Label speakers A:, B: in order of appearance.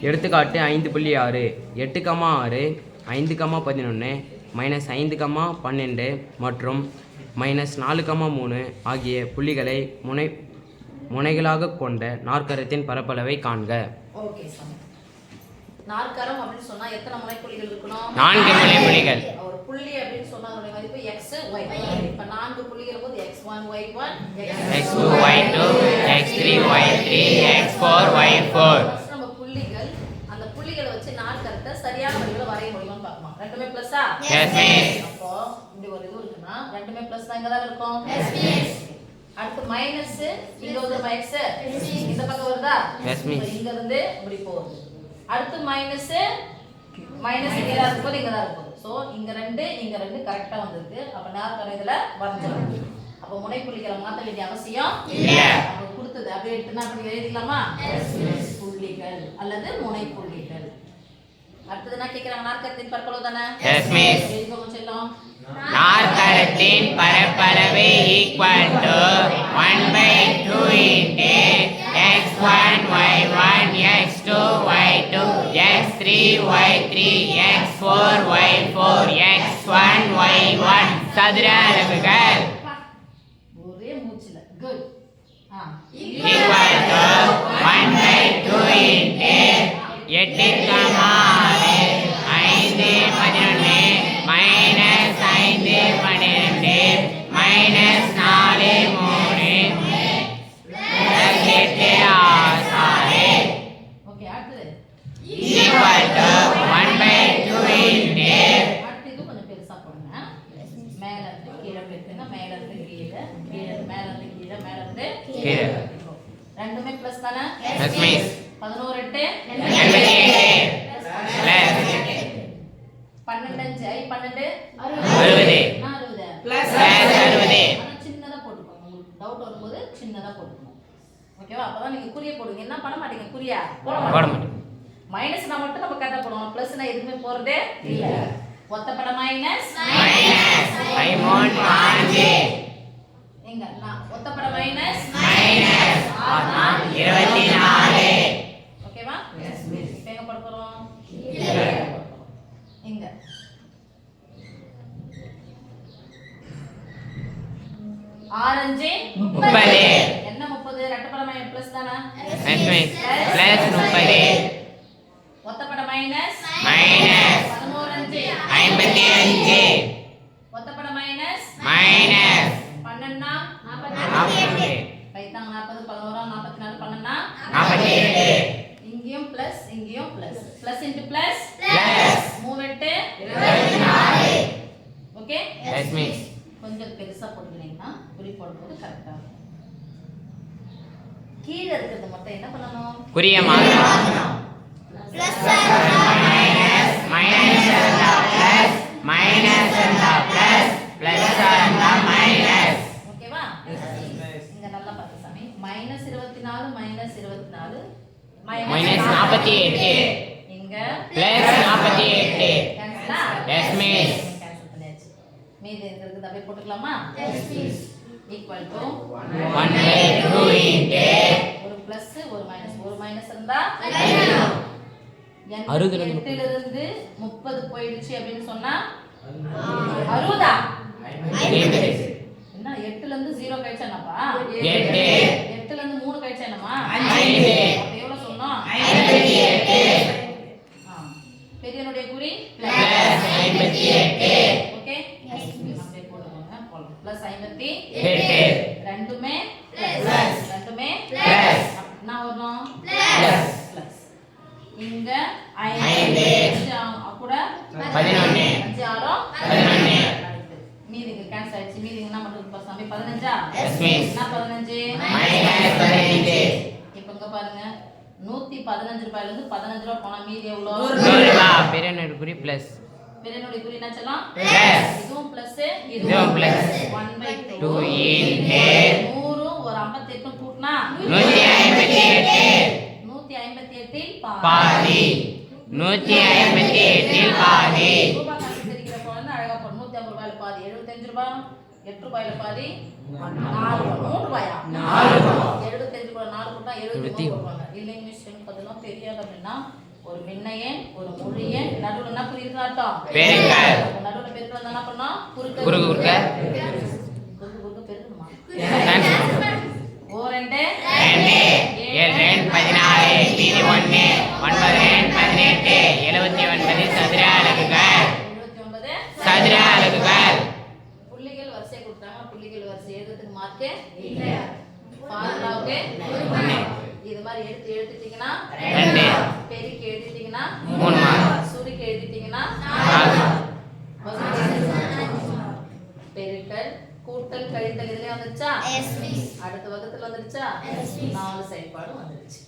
A: எடுத்துக்காட்டு 5.6 8,6 5,11 -5,12 மற்றும் -4,3 ஆகிய புள்ளிகளை முனைகளாக கொண்ட நாற்கரத்தின் பரப்பளவை காண்க.
B: Okay sir. நாற்கரம் அப்படின்னு சொன்னா எத்தனை முனைப்புள்ளிகள் இருக்கணும்?
A: 4 முனைப்புள்ளிகள்.
B: ஒரு புள்ளி அப்படின்னு சொன்னா அதோட மதிப்பு x y. இப்ப 4 புள்ளிகள் போது x1 y1
A: x2 y2 x3 y3 x4 y4.
B: நம்ம புள்ளிகள் அந்த புள்ளிகளை வச்சு நாற்கரத்தை சரியான வடிவில வரைய முடியும்னு பார்க்கலாம். ரெண்டுமே பிளஸ்ஸா?
A: Yes miss.
B: அப்போ இப்படி ஒரு இது இருக்குன்னா ரெண்டுமே பிளஸ் தான். இங்க தான் இருக்கும். Yes miss. அடுத்து மைனஸ் இங்க வந்து x இந்த பக்கம் வருதா?
A: Yes miss.
B: இங்க இருந்து இப்படி போகுது. அடுத்து மைனஸ் இங்க தான் இருக்கும், இங்க தான் இருக்கும். சோ இங்க ரெண்டு கரெக்ட்டா வந்திருக்கு. அப்ப நாற்கரம் இதுல வரைஞ்சிரும். அப்ப முனைப்புள்ளிகளை மாத்த வேண்டிய அவசியம் இல்ல. நம்ம கொடுத்தது அப்படியே எடுத்துனா அப்படி எழுதிக்கலாமா? Yes miss. புள்ளிகள் அல்லது முனைப்புள்ளிகள். அடுத்து என்ன கேக்குறாங்க? நாற்கரத்தின் பரப்பளவு தானே?
A: Yes miss.
B: எழுதிக்கோங்க செல்லம்.
A: நாற்கரத்தின் பரப்பளவு equal to 1/2 into x1 y1 x2 y2 x3 y3 x4 y4 x1 y1 சதுர அலகுகள்
B: ஒரே மூச்சுல. Good.
A: Equal to 1/2 into 8,6 5,11 -5,12 -4 3
B: okay. அடுத்து
A: ஈக்குவல் டு 1/2 இன்டு
B: அடுத்து இது கொஞ்சம் பெருசா போடுங்க. மேல இருந்து கீழே பெருக்குங்க. மேல இருந்து கீழே மேல இருந்து கீழே மேல இருந்து
A: கீழே.
B: ரெண்டுமே பிளஸ் தானே?
A: Yes miss.
B: 11 8
A: 88 பிளஸ்
B: 12 12
A: 60
B: பிளஸ்
A: 60
B: சின்னதா போட்டுக்கோங்க. உங்களுக்கு டவுட் வரும்போது சின்னதா போட்டுக்கணும். ஓகேவா? அப்பதான் நீங்க குறிய போடுங்க. என்ன பண்ண மாட்டீங்க? குறியா போட மாட்டீங்க. மைனஸ்னா மட்டும் நம்ம கரெக்ட்டா போடுவோம். பிளஸ்னா எதுவுமே போறதே இல்ல. ஒத்தப்பட மைனஸ்
A: ஐமோன் 5
B: எங்க நான் ஒத்தப்பட மைனஸ்
A: 24
B: ஓகேவா? Yes miss. இப்போ எங்க போட போறோம்? இங்க ஆரஞ்சு
A: 30
B: என்ன 30? ரெட்டப்பட மைனஸ் பிளஸ் தானா?
A: Yes miss. பிளஸ் 30
B: ஒத்தப்பட மைனஸ் 11
A: 55
B: ஒத்தப்பட மைனஸ் 12
A: 40
B: பைத்தாங்க 40 11 44 12
A: 47
B: இங்கேயும் பிளஸ் இங்கேயும் plus plus into plus
A: plus
B: 3 24 ஓகே?
A: Yes miss.
B: கொஞ்சம் பெருசா போட்டுக்கிட்டீங்கன்னா குறி போடும்போது கரெக்டா இருக்கும். கீழ இருக்கிறது மட்டும் என்ன பண்ணணும்?
A: குறிய மாற்றணும். பிளஸ் மைனஸ் இருந்தா பிளஸ் மைனஸ் இருந்தா பிளஸ் பிளஸ் இருந்தா மைனஸ்.
B: ஓகேவா? இங்க நல்லா பாத்து சாமி. -24 -24
A: -48
B: இங்க
A: பிளஸ் 48
B: கேன்சலா?
A: Yes miss.
B: கேன்சல் பண்ணியாச்சு. மீதி இருக்கிறது அப்படியே போட்டுக்கலாமா? Yes miss. Equal to
A: 1/2 into
B: ஒரு பிளஸ் ஒரு மைனஸ் இருந்தா
A: 60
B: 8 ல இருந்து 30 போயிடுச்சு அப்படினு சொன்னா 60 என்ன 8 ல இருந்து 0 கழிச்சா என்னப்பா?
A: 8
B: 8 ல இருந்து 3 கழிச்சா என்னமா?
A: 5
B: அப்ப எவ்வளவு சொன்னோம்?
A: 58
B: பெரியனுடைய குறி
A: பிளஸ் 58
B: ஓகே? அப்படியே போடுங்க. பிளஸ் 58 ரெண்டுமே பிளஸ் ரெண்டுமே பிளஸ் என்ன வரும்? பிளஸ் பிளஸ் இங்க 5 கூட
A: 11
B: 5 6
A: 11
B: மீதிங்க கேன்சல் ஆயிடுச்சு. மீதிங்க என்ன மட்டும் பாரு சாமி 15
A: எஸ் மிஸ்.
B: என்ன 15
A: -15
B: இப்போ இங்க பாருங்க 115 ரூபாயில இருந்து 15 ரூபாய் போனா மீதி எவ்வளவு?
A: 100 ரூபாய். பெரியனுடைய குறி பிளஸ்
B: பெரியனுடைய குறி என்ன சொல்லலாம்?
A: பிளஸ்
B: இதுவும் பிளஸ்
A: இதுவும் பிளஸ்
B: 1/2
A: இன்டு
B: 100 ஒரு 58 கூட்டினா
A: 158
B: 158
A: பாதி 158 பாதி
B: ரூபாய் கணக்கு தெரிகிற குழந்தை அழகா போடும். 150 ரூபாயில பாதி 75 ரூபாய் 8 ரூபாயில பாதி 4 ரூபாயா 75 கூட 4 கூட்டா 70 போடுவாங்க. இல்லைங்க மிஸ் எனக்கு அதெல்லாம் தெரியாது அப்படின்னா ஒரு மின்ன எண் ஒரு முழு எண் நடுவுல என்ன புரியுதுன்னு அர்த்தம்
A: பெருக்கல்.
B: அப்ப நடுவுல பெருக்கல் வந்தா என்ன பண்ணோம் குறுக்க
A: குறுக்கு குறுக்க
B: குறுக்க பெருக்கணுமா ஓ 2
A: 2 7 2 14 மீதி 1 9 18 79 சதுர அலகுகள்
B: 79
A: சதுர அலகுகள்.
B: புள்ளிகள் வரிசை கொடுத்தாங்க புள்ளிகள் வரிசை எழுதுறதுக்கு மார்க் இல்ல ஃபார்முலாவுக்கு இது மாதிரி எழுதிட்டீங்கன்னா
A: 2
B: பெருக்கி எழுதிட்டீங்கன்னா
A: 3 மார்க்
B: சுருக்கி எழுதிட்டீங்கன்னா
A: 4
B: பெருக்கல் கூட்டல் கழித்தல் இதுலயே வந்துருச்சா அடுத்த வகுத்துல வந்துருச்சா 4 செயல்பாடு வந்துருச்சு.